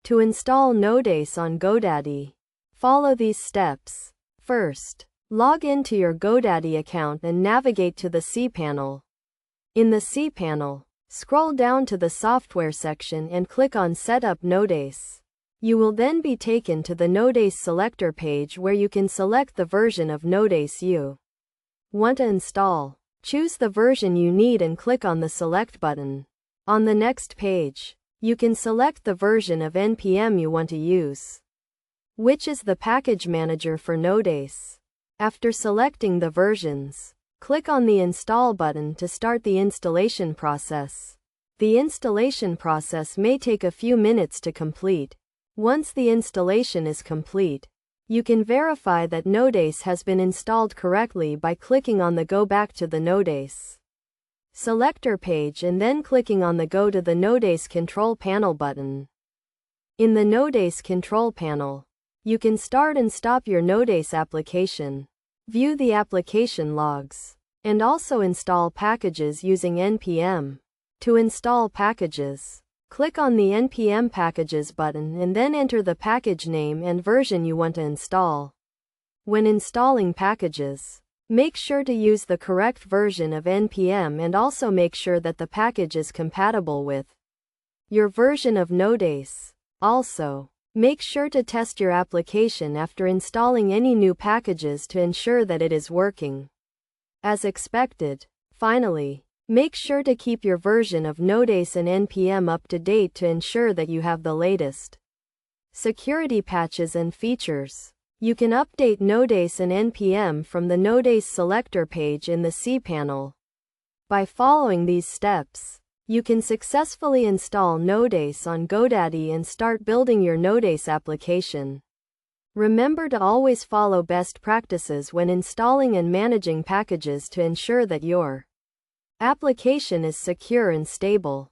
To install Nodejs on GoDaddy, follow these steps. First, log into your GoDaddy account and navigate to the cPanel. In the cPanel, scroll down to the Software section and click on Setup Nodejs. You will then be taken to the Nodejs selector page where you can select the version of Nodejs you want to install. Choose the version you need and click on the Select button. On the next page, you can select the version of NPM you want to use, which is the package manager for Nodejs. After selecting the versions, click on the Install button to start the installation process. The installation process may take a few minutes to complete. Once the installation is complete, you can verify that Nodejs has been installed correctly by clicking on the Go Back to the Nodejs selector page and then clicking on the Go to the Nodejs Control Panel button. In the Nodejs Control Panel, you can start and stop your Nodejs application, view the application logs, and also install packages using NPM. To install packages, click on the NPM Packages button and then enter the package name and version you want to install. When installing packages, make sure to use the correct version of NPM and also make sure that the package is compatible with your version of Nodejs. Also, make sure to test your application after installing any new packages to ensure that it is working as expected. Finally, make sure to keep your version of Nodejs and NPM up to date to ensure that you have the latest security patches and features. You can update Nodejs and NPM from the Nodejs selector page in the cPanel. By following these steps, you can successfully install Nodejs on GoDaddy and start building your Nodejs application. Remember to always follow best practices when installing and managing packages to ensure that your application is secure and stable.